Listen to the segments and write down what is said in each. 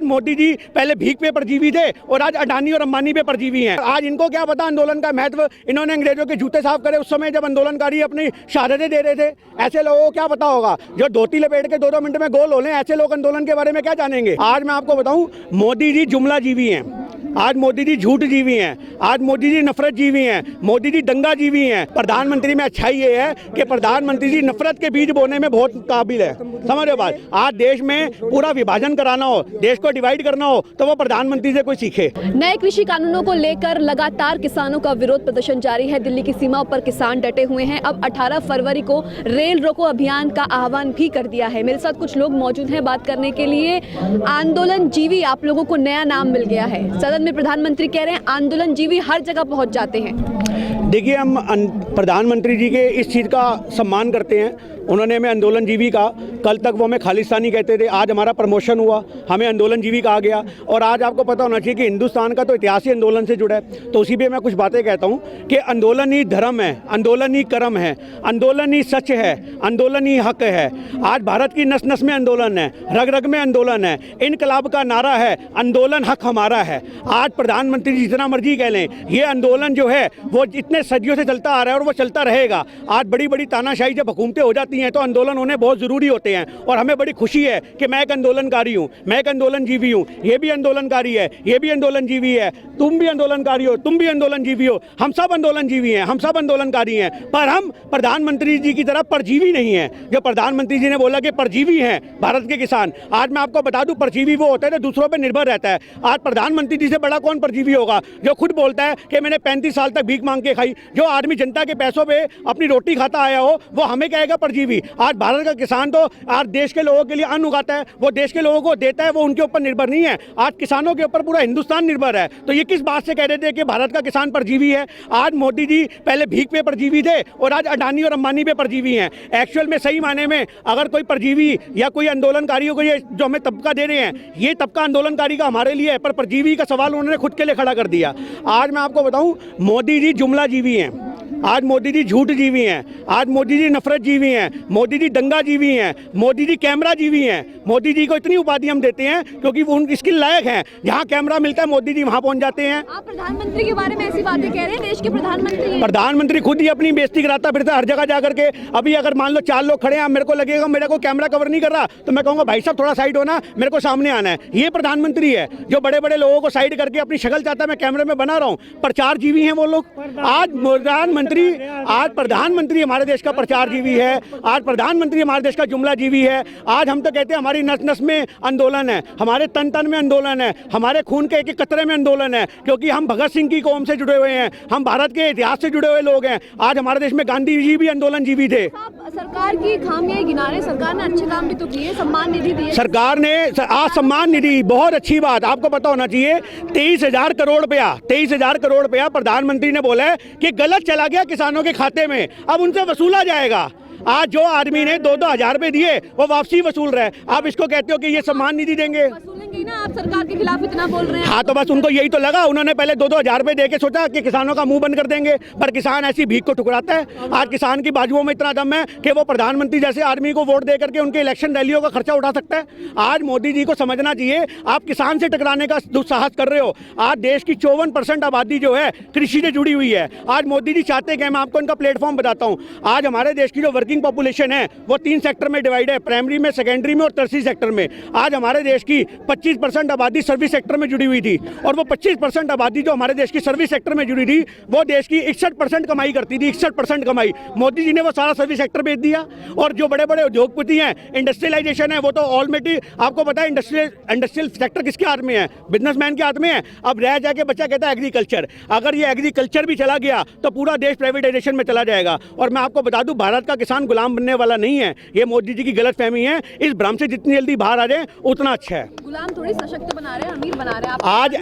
मोदी जी पहले भीख पे परजीवी थे और आज अडानी और अंबानी पे परजीवी हैं। आज इनको क्या पता आंदोलन का महत्व, इन्होंने अंग्रेजों के जूते साफ करे उस समय जब आंदोलनकारी अपनी शहादतें दे रहे थे। ऐसे लोगों को क्या पता होगा जो धोती लपेट के 2-2 मिनट में गोल हो लें, ऐसे लोग आंदोलन के बारे में क्या जानेंगे। आज मैं आपको बताऊं, मोदी जी जुमला जीवी हैं, आज मोदी जी झूठ जीवी हैं, आज मोदी जी नफरत जीवी हैं, मोदी जी दंगा जीवी हैं। प्रधानमंत्री में अच्छाई ये है कि प्रधानमंत्री जी नफरत के बीज बोने में बहुत काबिल है। समझ रहे बात। आज देश में पूरा विभाजन कराना हो, देश को डिवाइड करना हो, तो वो प्रधानमंत्री से कोई सीखे। नए कृषि कानूनों को लेकर लगातार किसानों का विरोध प्रदर्शन जारी है। दिल्ली की सीमाओं पर किसान डटे हुए हैं। अब 18 फरवरी को रेल रोको अभियान का आह्वान भी कर दिया है। मेरे साथ कुछ लोग मौजूद हैं बात करने के लिए। आंदोलन जीवी आप लोगों को नया नाम मिल गया है। सदन में प्रधानमंत्री कह रहे हैं आंदोलन जीवी हर जगह पहुंच जाते हैं। देखिए, हम प्रधानमंत्री जी के इस चीज़ का सम्मान करते हैं। उन्होंने हमें आंदोलन जीवी कहा। कल तक वो हमें खालिस्तानी कहते थे, आज हमारा प्रमोशन हुआ, हमें आंदोलन जीवी कहा गया। और आज आपको पता होना चाहिए कि हिंदुस्तान का तो इतिहास ही आंदोलन से जुड़ा है। तो उसी पे मैं कुछ बातें कहता हूँ कि आंदोलन ही धर्म है, आंदोलन ही कर्म है, आंदोलन ही सच है, आंदोलन ही हक है। आज भारत की नस नस में आंदोलन है, रग रग में आंदोलन है। इनकलाब का नारा है आंदोलन हक हमारा है। आज प्रधानमंत्री जितना मर्जी कह लें, ये आंदोलन जो है वो इतने सदियों से चलता आ रहा है और वो चलता रहेगा। आज बड़ी बड़ी तानाशाही जब हुकूमतें हो जाती हैं तो आंदोलन होने बहुत ज़रूरी होते हैं। और हमें बड़ी खुशी है कि मैं एक आंदोलनकारी हूँ, मैं एक आंदोलन जीवी हूँ, ये भी आंदोलनकारी है, ये भी आंदोलन जीवी है, तुम भी आंदोलनकारी हो, तुम भी आंदोलन जीवी हो, हम सब आंदोलन जीवी हैं, हम सब आंदोलनकारी हैं। पर हम प्रधानमंत्री जी की तरह परजीवी नहीं हैं। जो प्रधानमंत्री जी ने बोला कि परजीवी हैं भारत के किसान, आज मैं आपको बता दूं परजीवी वो होता है जो दूसरों पर निर्भर रहता है। आज प्रधानमंत्री जी से बड़ा कौन परजीवी होगा जो खुद बोलता है कि मैंने 35 साल तक भीख मांग के खाई। जो आदमी जनता के पैसों पे अपनी रोटी खाता आया हो वो हमें कहेगा परजीवी। आज भारत का किसान तो आज देश के लोगों के लिए अन्न उगाता है, वो देश के लोगों को देता है, वो उनके ऊपर निर्भर नहीं है। आज किसानों के ऊपर पूरा हिंदुस्तान निर्भर है। तो ये किस बात से कह रहे थे कि भारत का किसान परजीवी है। आज मोदी जी पहले भीख पे परजीवी थे और आज अडानी और अंबानी पे परजीवी हैं। एक्चुअल में सही माने में अगर कोई परजीवी या कोई आंदोलनकारियों को ये जो हमें तबका दे रहे हैं, ये तबका आंदोलनकारी का हमारे लिए है, पर परजीवी का सवाल उन्होंने खुद के लिए खड़ा कर दिया। आज मैं आपको बताऊं, मोदी जी जुमला जीवी हैं, आज मोदी जी झूठ जीवी हैं, आज मोदी जी नफरत जीवी हैं, मोदी जी दंगा जीवी हैं, मोदी जी कैमरा जीवी हैं। मोदी जी को इतनी उपाधि हम देते हैं क्योंकि वो इसके लायक हैं। जहां कैमरा मिलता है मोदी जी वहां पहुंच जाते हैं। आप प्रधानमंत्री के बारे में ऐसी बातें कह रहे हैं, देश के प्रधानमंत्री खुद ही अपनी बेइज्जती कराता फिरता हर जगह जाकर के। अभी अगर मान लो 4 लोग खड़े हैं, मेरे को लगेगा मेरे को कैमरा कवर नहीं कर रहा तो मैं कहूँगा भाई साहब थोड़ा साइड होना, मेरे को सामने आना है। ये प्रधानमंत्री है जो बड़े बड़े लोगों को साइड करके अपनी शक्ल चाहता है मैं कैमरे में बना रहा हूँ। प्रचार जीवी हैं वो लोग। आज प्रधानमंत्री हमारे देश का प्रचार जीवी है, आज प्रधानमंत्री हमारे देश का जुमला जीवी है। आज हम तो कहते हैं हमारी नस नस में आंदोलन है, हमारे तन तन में आंदोलन है, हमारे खून के एक एक कतरे में आंदोलन है, क्योंकि हम भगत सिंह की कौम से जुड़े हुए हैं, हम भारत के इतिहास से जुड़े हुए लोग हैं। आज हमारे देश में गांधी जी भी आंदोलन जीवी थे। सरकार की खामियां गिना रहे, सरकार ने अच्छे काम भी तो किए, सम्मान निधि दी सरकार ने। आज सम्मान निधि बहुत अच्छी बात, आपको पता होना चाहिए 23,000 करोड़ रुपया, 23,000 करोड़ रुपया प्रधानमंत्री ने बोला है कि गलत चला गया किसानों के खाते में, अब उनसे वसूला जाएगा। आज जो आदमी ने 2-2 हजार रुपए दिए वो वापसी वसूल रहे। आप इसको कहते हो कि ये सम्मान निधि देंगे? वसूलेंगे ना, आप सरकार के खिलाफ इतना बोल रहे हैं। हाँ, तो बस उनको यही तो लगा, उन्होंने पहले 2-2 हजार रुपए देके सोचा कि किसानों का मुंह बंद कर देंगे, पर किसान ऐसी भीख को ठुकराता है। आज किसान की बाजुओं में इतना दम है कि वो प्रधानमंत्री जैसे आदमी को वोट दे करके उनके इलेक्शन रैलियों का खर्चा उठा सकता है। आज मोदी जी को समझना चाहिए, आप किसान से टकराने का दुस्साहस कर रहे हो। आज देश की 54% आबादी जो है कृषि से जुड़ी हुई है। आज मोदी जी चाहते हैं, मैं आपको इनका प्लेटफॉर्म बताता हूँ। आज हमारे देश की जो वर्किंग पॉपुलेशन है वो 3 सेक्टर में डिवाइड है, प्राइमरी में, सेकेंडरी में और टर्शियरी सेक्टर में। आज हमारे देश की 25% आबादी सर्विस सेक्टर में जुड़ी हुई थी, और वो 25% आबादी जो हमारे देश की सर्विस सेक्टर में जुड़ी थी वो देश की 61% कमाई करती थी। 61% कमाई मोदी जी ने वो सारा सर्विस सेक्टर बेच दिया। और जो बड़े बड़े उद्योगपति हैं, इंडस्ट्रियलाइजेशन है, वो तो ऑलरेडी आपको पता है इंडस्ट्रियल सेक्टर किसके हाथ में है? बिजनेसमैन के हाथ में है। अब रह जाके बच्चा कहता है एग्रीकल्चर। अगर ये एग्रीकल्चर भी चला गया तो पूरा देश प्राइवेटाइजेशन में चला जाएगा। और मैं आपको बता दूं, भारत का किसान गुलाम बनने वाला नहीं है। ये मोदी जी की गलतफहमी है। इस भ्रम से जितनी जल्दी बाहर आ जाए उतना अच्छा है। गुलाम थोड़ी सशक्त बना रहे हैं, अमीर बना रहे हैं। आज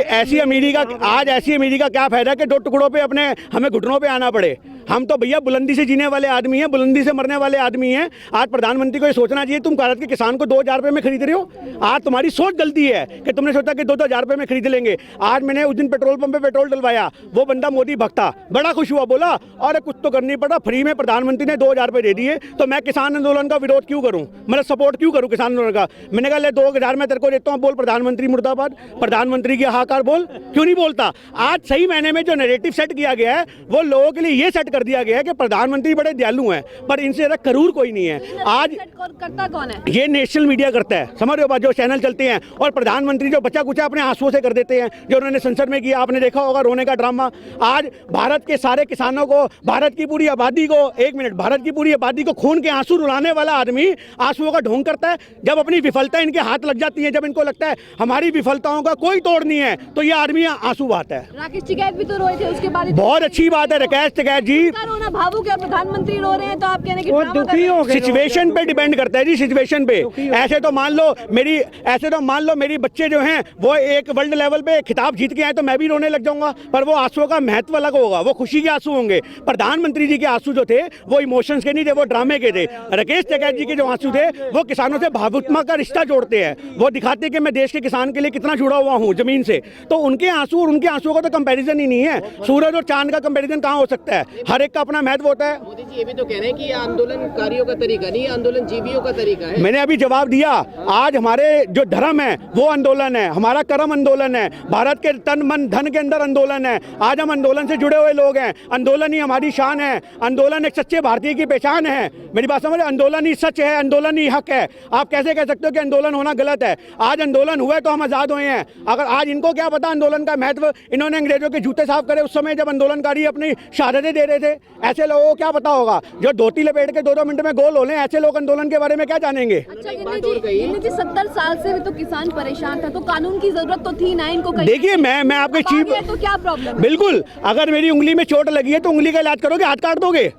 ऐसी अमीरी का क्या फायदा कि 2 टुकड़ों पे अपने हमें घुटनों पे आना पड़े। हम तो भैया बुलंदी से जीने वाले आदमी हैं, बुलंदी से मरने वाले आदमी हैं। आज प्रधानमंत्री को ये सोचना चाहिए, तुम भारत के किसान को 2,000 रुपये में खरीद रहे हो। आज तुम्हारी सोच गलती है कि तुमने सोचा कि 2,000 रुपये में खरीद लेंगे। आज मैंने उस दिन पेट्रोल पंप पे पेट्रोल डलवाया, वो बंदा मोदी भक्ता बड़ा खुश हुआ, बोला अरे कुछ तो करनी पड़ा, फ्री में प्रधानमंत्री ने 2,000 रुपये दे दिए, तो मैं किसान आंदोलन का विरोध क्यों करूँ, मतलब सपोर्ट क्यों करूँ किसान आंदोलन का। मैंने कहा ले 2,000 मैं तेरे को देता हूँ, बोल प्रधानमंत्री मुर्दाबाद, प्रधानमंत्री की हाहाकार बोल, क्यों नहीं बोलता। आज सही महीने में जो नैरेटिव सेट किया गया है वो लोगों के लिए ये सेट कर दिया गया है कि प्रधानमंत्री बड़े दयालु हैं, पर इनसे ज़्यादा करूर कोई नहीं है। आज करता कौन है? ये नेशनल मीडिया करता है, समझ रहे हो बात, जो चैनल चलते हैं, और प्रधानमंत्री जो बचा कुचा अपने आंसुओं से कर देते हैं, जो उन्होंने संसद में किया, आपने देखा होगा रोने का ड्रामा। आज भारत के सारे किसानों को, भारत की पूरी आबादी को, एक मिनट, भारत की पूरी आबादी को खून के आंसू रुलाने वाला आदमी आंसुओं का ढोंग करता है। जब अपनी विफलता इनके हाथ लग जाती है, जब इनको लगता है हमारी विफलताओं का कोई तोड़ नहीं है, तो ये आदमी आंसू बहाता है। राकेश टिकैत भी तो रोए थे, उसके बाद बहुत अच्छी बात है राकेश टिकैत जी, रोना भावुक है, प्रधानमंत्री रो रहे हैं तो आप कहने की सिचुएशन पे डिपेंड करता है जी, सिचुएशन पे। ऐसे तो मान लो मेरी बच्चे जो हैं वो एक वर्ल्ड लेवल पे खिताब जीत के आए तो मैं भी रोने लग जाऊंगा, पर वो आंसुओं का महत्व अलग होगा, वो खुशी के आंसू होंगे। प्रधानमंत्री जी के आंसू जो थे वो इमोशंस के नहीं थे, वो ड्रामे के थे। राकेश टिकैत जी के जो आंसू थे वो किसानों से भावुकता का रिश्ता जोड़ते हैं, वो दिखाते हैं कि मैं देश के किसान के लिए कितना जुड़ा हुआ हूँ जमीन से। तो उनके आंसू और उनके आंसुओं का तो कंपैरिजन ही नहीं है। सूरज और चांद का कंपैरिजन कहाँ हो सकता है, हर एक का अपना महत्व होता है। मोदी जी ये भी तो कह रहे हैं कि ये आंदोलनकारियों का तरीका नहीं, आंदोलन जीवियों का तरीका है। मैंने अभी जवाब दिया, आज हमारे जो धर्म है वो आंदोलन है, हमारा कर्म आंदोलन है, भारत के तन मन धन के अंदर आंदोलन है। आज हम आंदोलन से जुड़े हुए लोग हैं, आंदोलन ही हमारी शान है, आंदोलन एक सच्चे भारतीय की पहचान है। मेरी बात समझ, आंदोलन ही सच है, आंदोलन ही हक है। आप कैसे कह सकते हो कि आंदोलन होना गलत है? आज आंदोलन हुआ है तो हम आज़ाद हुए हैं। अगर आज इनको क्या पता आंदोलन का महत्व, इन्होंने अंग्रेजों के जूते साफ करे उस समय जब आंदोलनकारी अपनी शहादतें दे रहे थे। ऐसे लोगों को क्या पता होगा जो धोती लपेट के 2-2 मिनट में गोल हो लें, ऐसे लोग आंदोलन के बारे में क्या जानेंगे। अच्छा गिन्नी जी 70 साल से भी तो किसान परेशान था, तो कानून की जरूरत तो थी ना इनको। देखिए मैं आपके चीफ, तो क्या प्रॉब्लम? बिल्कुल, अगर मेरी उंगली में चोट लगी है तो उंगली का इलाज करोगे, हाथ काट दोगे?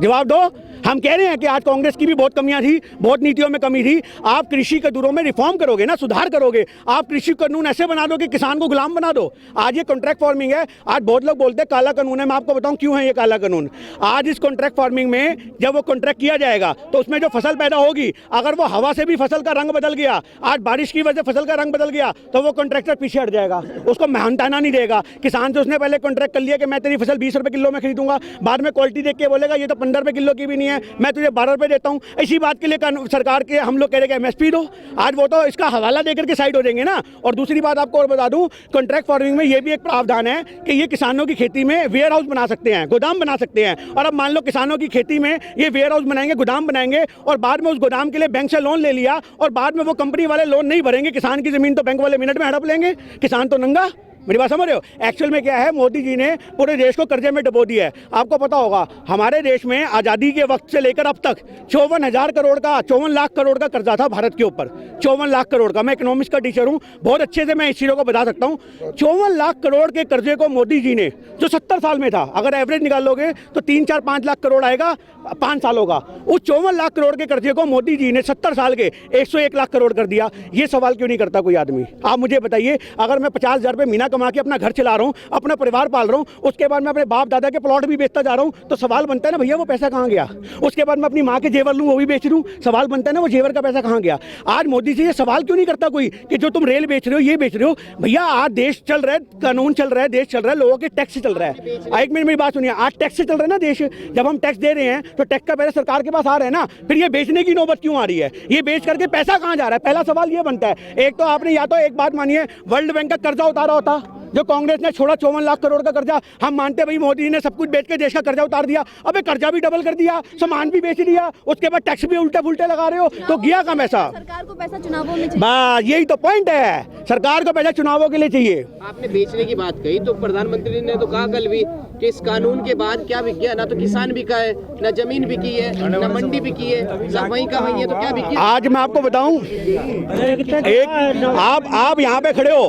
जवाब दो। हम कह रहे हैं कि आज कांग्रेस की भी बहुत कमियां थी, बहुत नीतियों में कमी थी। आप कृषि कानूनों में रिफॉर्म करोगे ना, सुधार करोगे। आप कृषि कानून ऐसे बना दो कि किसान को गुलाम बना दो। आज ये कॉन्ट्रैक्ट फार्मिंग है, आज बहुत लोग बोलते हैं काला कानून है, मैं आपको बताऊं क्यों है ये काला कानून। आज इस कॉन्ट्रैक्ट फार्मिंग में जब वो कॉन्ट्रैक्ट किया जाएगा तो उसमें जो फसल पैदा होगी, अगर वो हवा से भी फसल का रंग बदल गया, आज बारिश की वजह से फसल का रंग बदल गया, तो वो कॉन्ट्रैक्टर पीछे हट जाएगा, उसको मेहनताना नहीं देगा। किसान से उसने पहले कॉन्ट्रैक्ट कर लिया कि मैं तेरी फसल 20 रुपये किलो में खरीदूंगा, बाद में क्वालिटी देख के बोलेगा ये तो 15 रुपये किलो की भी नहीं है, मैं तुझे 12 रुपये देता हूं। इसी बात के लिए सरकार के हम लोग कह रहे हैं एमएसपी दो। आज वो तो इसका हवाला देकर के साइड हो जाएंगे ना। और दूसरी बात आपको और बता दूं, कॉन्ट्रैक्ट फार्मिंग में ये भी एक प्रावधान है कि ये किसानों की खेती में वेयर हाउस बना सकते हैं, गोदाम बना सकते हैं। और अब मान लो किसानों की खेती में ये वेयर हाउस बनाएंगे, गोदाम बनाएंगे, और बाद में उस गोदाम के लिए बैंक से लोन ले लिया, और बाद में वो कंपनी वाले लोन नहीं भरेंगे, किसान की जमीन तो बैंक वाले मिनट में हड़प लेंगे, किसान तो नंगा। मेरी बात समझ रहे हो? एक्चुअल में क्या है, मोदी जी ने पूरे देश को कर्जे में डुबो दिया है। आपको पता होगा हमारे देश में आज़ादी के वक्त से लेकर अब तक 54,000 करोड़ का, 54 लाख करोड़ का कर्जा था भारत के ऊपर। 54 लाख करोड़ का, मैं इकोनॉमिक्स का टीचर हूँ, बहुत अच्छे से मैं इस चीज़ों को बता सकता हूँ। 54 लाख करोड़ के कर्जे को मोदी जी ने, जो 70 साल में था, अगर एवरेज निकाल लोगे तो 3-4-5 लाख करोड़ आएगा 5 सालों का। उस 54 लाख करोड़ के कर्जे को मोदी जी ने 70 साल के 101 लाख करोड़ कर दिया। ये सवाल क्यों नहीं करता कोई आदमी? आप मुझे बताइए, अगर मैं 50,000 रुपये महीना कमा के अपना घर चला रहा हूँ, अपना परिवार पाल रहा हूँ, उसके बाद मैं अपने बाप दादा के प्लॉट भी बेचता जा रहा हूँ, तो सवाल बनता है ना भैया वो पैसा कहाँ गया। उसके बाद मैं अपनी माँ के जेवर लूँ, वो भी बेच दूँ, सवाल बनता है ना वो जेवर का पैसा कहाँ गया। आज मोदी जी ये सवाल क्यों नहीं करता कोई कि जो तुम रेल बेच रहे हो, ये बेच रहे हो। भैया आज देश चल रहा है, कानून चल रहा है, देश चल रहा है, लोगों के टैक्स चल रहा है। 1 मिनट मेरी बात सुनिए, आज टैक्स से चल रहा है ना देश। जब हम टैक्स दे रहे हैं तो टैक्स का पैसा सरकार के पास आ रहा है ना, फिर ये बेचने की नौबत क्यों आ रही है? ये बेच करके पैसा कहाँ जा रहा है? पहला सवाल ये बनता है। एक तो आपने या तो एक बात मानिए, वर्ल्ड बैंक का कर्जा उतारा होता, जो कांग्रेस ने छोड़ा 54 लाख करोड़ का कर्जा। हम मानते भाई मोदी ने सब कुछ बेच के देश का कर्जा उतार दिया, अबे कर्जा भी डबल कर दिया, सामान भी बेच दिया, उसके बाद टैक्स भी उल्टे फुल्टे लगा रहे हो, तो गया कहाँ पैसा? सरकार को पैसा चुनावों में चाहिए। बस यही तो पॉइंट है, सरकार को पैसा चुनावों के लिए चाहिए। आपने बेचने की बात कही, तो प्रधानमंत्री ने तो कहा कल भी कि इस कानून के बाद क्या बिक गया? ना तो किसान बिका है, ना जमीन बिकी है, ना मंडी बिकी है, सब वहीं का वहीं है, तो क्या बिकी? आज मैं आपको बताऊं, एक आप यहाँ पे खड़े हो,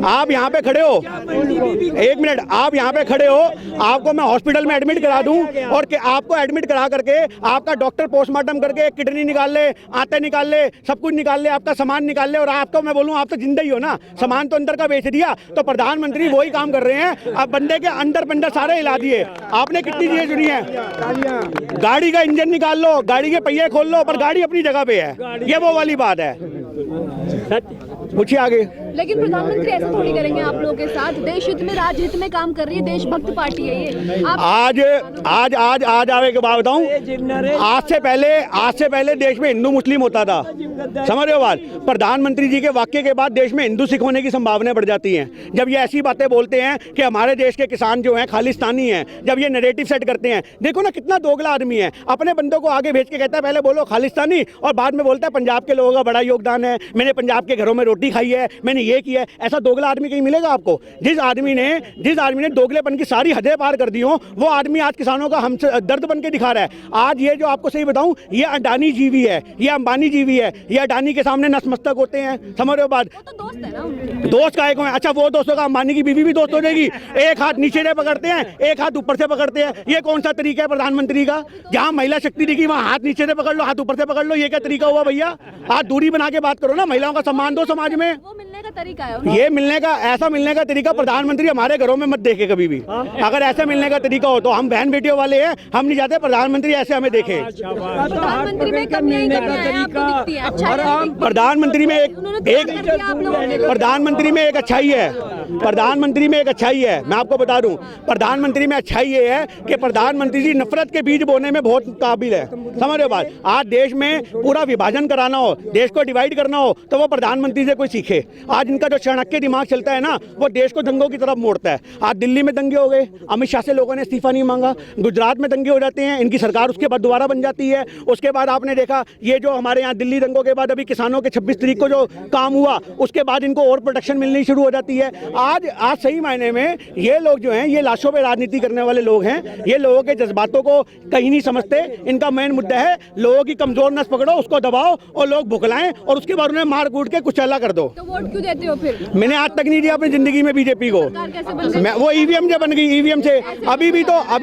आप यहाँ पे खड़े हो, 1 मिनट, आप यहाँ पे खड़े हो, आपको मैं हॉस्पिटल में एडमिट करा दूं, और कि आपको एडमिट करा करके आपका डॉक्टर पोस्टमार्टम करके किडनी निकाल ले, आंतें निकाल ले, सब कुछ निकाल ले, आपका सामान निकाल ले, और आपको मैं बोलूं आप तो जिंदा ही हो ना, सामान तो अंदर का बेच दिया। तो प्रधानमंत्री वही काम कर रहे हैं, अब बंदे के अंदर सारे सारे हिला दिए। आपने कितनी चीजें सुनी है, गाड़ी का इंजन निकाल लो, गाड़ी के पहिए खोल लो, पर गाड़ी अपनी जगह पे है, ये वो वाली बात है। पूछिए आगे। लेकिन प्रधानमंत्री ऐसा थोड़ी करेंगे आप लोगों के साथ, देश हित में राजहित में काम कर रही है, देशभक्त पार्टी है ये। आज आगे के बात बताऊं, आज से पहले देश में हिंदू मुस्लिम होता था, समझ रहे हो बात। प्रधानमंत्री जी के वाक्य के बाद देश में हिंदू सिख होने की संभावनाएं बढ़ जाती हैं। जब ये ऐसी बातें बोलते हैं कि हमारे देश के किसान जो हैं खालिस्तानी हैं, जब ये नैरेटिव सेट करते हैं, देखो ना कितना दोगला आदमी है, अपने बंदों को आगे भेज के कहता है पहले बोलो खालिस्तानी, और बाद में बोलता है पंजाब के लोगों का बड़ा योगदान है, मैंने पंजाब के घरों में रोटी खाई है, मैंने ये किया है। ऐसा दोगला आदमी कहीं मिलेगा आपको? जिस आदमी ने दोगलेपन की सारी हदें पार कर दी हो, वो आदमी आज किसानों का हम दर्द बन के दिखा रहा है। आज ये जो आपको सही बताऊं, ये अडानी जीवी है, ये अंबानी जीवी है, ये अडानी के सामने नतमस्तक होते हैं, समझ रहे हो बात। तो दोस्त है ना उनके। दोस्त काहे को है? अच्छा वो दोस्तों का अंबानी की बीवी भी दोस्त हो जाएगी, एक हाथ नीचे से पकड़ते हैं, एक हाथ ऊपर से पकड़ते हैं। ये कौन सा तरीका है प्रधानमंत्री का? जहां महिला शक्ति दिखी वहां हाथ नीचे से पकड़ लो, हाथ ऊपर से पकड़ लो, ये क्या तरीका हुआ भैया? हाथ दूरी बना के बात करो ना, महिलाओं का सम्मान दो समाज में। वो मिलने का तरीका है, ये ऐसा मिलने का तरीका प्रधानमंत्री हमारे घरों में मत देखे कभी भी। अगर ऐसे मिलने का तरीका हो तो हम बहन बेटियों वाले हैं, हम नहीं चाहते प्रधानमंत्री ऐसे हमें देखे। प्रधानमंत्री में कमियां आपको दिखती है, अच्छा है। प्रधानमंत्री में एक अच्छाई है, प्रधानमंत्री में एक अच्छाई है, मैं आपको बता दूं। प्रधानमंत्री में अच्छाई ये है कि प्रधानमंत्री जी नफरत के बीज बोने में बहुत काबिल है, समझ रहे हो बात। आज देश में पूरा विभाजन कराना हो, देश को डिवाइड करना हो, तो वो प्रधानमंत्री से कोई सीखे। आज इनका जो चाणक्य दिमाग चलता है ना, वो देश को दंगों की तरफ मोड़ता है। आज दिल्ली में दंगे हो गए, अमित शाह से लोगों ने इस्तीफा नहीं मांगा, गुजरात में दंगे हो जाते हैं, इनकी सरकार उसके बाद दोबारा बन जाती है। उसके बाद आपने देखा ये जो हमारे यहाँ दिल्ली दंगों के बाद अभी किसानों के 26 तारीख को जो काम हुआ, उसके बाद इनको और प्रोटेक्शन मिलनी शुरू हो जाती है। आज सही मायने में ये लोग जो हैं, ये लाशों पे राजनीति करने वाले लोग हैं, ये लोगों के जज्बातों को कहीं नहीं समझते। इनका मेन मुद्दा है लोगों की कमजोर नस पकड़ो, उसको दबाओ और लोग भुखलाएं और उसके बाद उन्हें मार कूट के कुचैला कर दो। तो वोट क्यों देते हो फिर? मैंने आज तक नहीं दिया अपनी जिंदगी में बीजेपी को। मैं वो ईवीएम से बन गई, ईवीएम से। अभी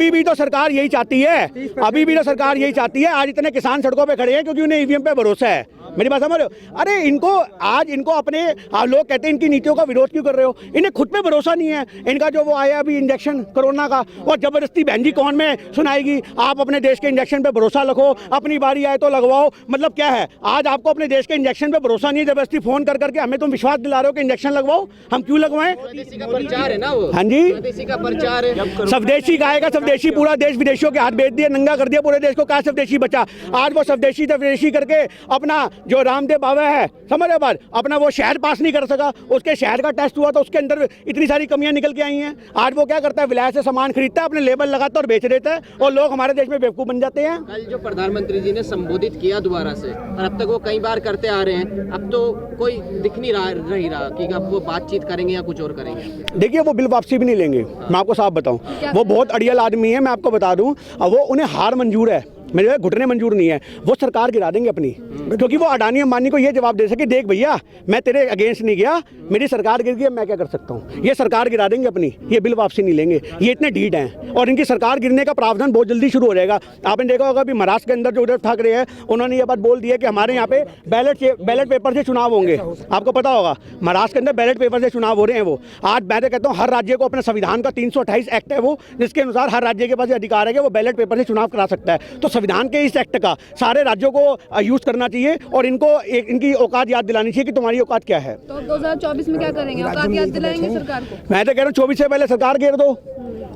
भी तो सरकार यही चाहती है, अभी भी तो सरकार यही चाहती है। आज इतने किसान सड़कों पे खड़े हैं क्योंकि उन्हें ईवीएम पे भरोसा है। मेरी बात समझ रहे हो? अरे इनको अपने लोग कहते हैं इनकी नीतियों का विरोध क्यों कर रहे हो? इन्हें खुद पे भरोसा नहीं है। इनका जो वो आया अभी इंजेक्शन कोरोना का, और जबरदस्ती बहन जी कौन में सुनाएगी? आप अपने देश के इंजेक्शन पे भरोसा रखो, अपनी बारी आए तो लगवाओ। मतलब क्या है? आज आपको अपने देश के इंजेक्शन पे भरोसा नहीं है, जबरदस्ती फोन कर करके हमें तुम विश्वास दिला रहे हो कि इंजेक्शन लगवाओ। हम क्यों लगवाएं? स्वदेशी का प्रचार है ना वो। हाँ जी, स्वदेशी का प्रचार है। स्वदेशी गाएगा स्वदेशी, पूरा देश विदेशियों के हाथ बेच दिया, नंगा कर दिया पूरे देश को। क्या स्वदेशी बचा? आज वो स्वदेशी करके अपना जो रामदेव बाबा है, समझ रहे बात, अपना वो शहर पास नहीं कर सका। उसके शहर का टेस्ट हुआ तो उसके अंदर इतनी सारी कमियां निकल के आई हैं। आज वो क्या करता है? विलायत से सामान खरीदता है, अपने लेबल लगाता है और बेच देता है, और लोग हमारे देश में बेवकूफ बन जाते हैं। कल जो प्रधानमंत्री जी ने संबोधित किया दोबारा से, और अब तक वो कई बार करते आ रहे हैं, अब तो कोई दिख नहीं रहा कि अब वो बातचीत करेंगे या कुछ और करेंगे। देखिए वो बिल वापसी भी नहीं लेंगे, मैं आपको साफ बताऊं। वो बहुत अड़ियल आदमी है, मैं आपको बता दूं। वो उन्हें हार मंजूर है, मेरे घुटने मंजूर नहीं है। वो सरकार गिरा देंगे अपनी, क्योंकि वो अडानी अंबानी को ये जवाब दे सके, देख भैया मैं तेरे अगेंस्ट नहीं गया, मेरी सरकार गिर गई, मैं क्या कर सकता हूँ। ये सरकार गिरा देंगे अपनी, ये बिल वापसी नहीं लेंगे। ये इतने ढीठ हैं, और इनकी सरकार गिरने का प्रावधान बहुत जल्दी शुरू हो जाएगा। आपने देखा होगा अभी महाराष्ट्र के अंदर जो उद्धव ठाकरे हैं, उन्होंने ये बात बोल दी है कि हमारे यहाँ पे बैलेट पेपर से चुनाव होंगे। आपको पता होगा महाराष्ट्र के अंदर बैलेट पेपर से चुनाव हो रहे हैं। वो आज मैं कहता हूँ हर राज्य को अपने संविधान का 328 एक्ट है वो, जिसके अनुसार हर राज्य के पास अधिकार है कि वो बैलेट पेपर से चुनाव करा सकता है। तो संविधान के इस एक्ट का सारे राज्यों को यूज करना चाहिए, और इनकी औकात याद दिलानी चाहिए कि तुम्हारी औकात क्या है। तो 2024 में क्या करेंगे? औकात याद दिलाएंगे सरकार को? मैं तो कह रहा हूँ 24 से पहले सरकार घेर दो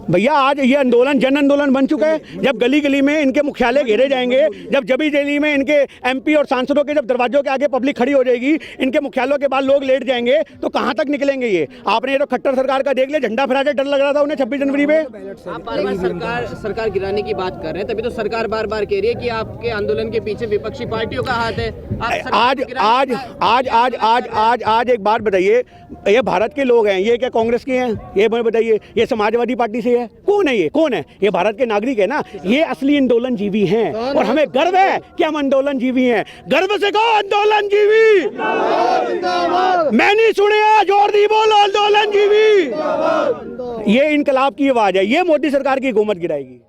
भैया। आज ये आंदोलन जन आंदोलन बन चुका है। जब गली गली में इनके मुख्यालय घेरे जाएंगे, जब जबी दिल्ली में इनके एमपी और सांसदों के जब दरवाजों के आगे पब्लिक खड़ी हो जाएगी, इनके मुख्यालयों के बाद लोग लेट जाएंगे, तो कहां तक निकलेंगे ये? आपने ये तो खट्टर सरकार का देख लिया, झंडा फहरा के डर लग रहा था उन्हें 26 जनवरी में। आप बार-बार सरकार गिराने की बात कर रहे हैं, तभी तो सरकार बार-बार कह रही है कि आपके आंदोलन के पीछे विपक्षी पार्टियों का हाथ है। आज एक बात बताइए, ये भारत के लोग हैं, ये क्या कांग्रेस के हैं? ये बताइए, ये समाजवादी पार्टी से है? कौन है ये? कौन है ये? भारत के नागरिक है ना। ये असली आंदोलन जीवी हैं, और हमें गर्व है कि हम आंदोलन जीवी हैं। गर्व से कहो आंदोलन जीवी। मैं नहीं सुने, जोर दी बोलो आंदोलन जीवी। ये इनकलाब की आवाज है, ये मोदी सरकार की हुकूमत गिराएगी।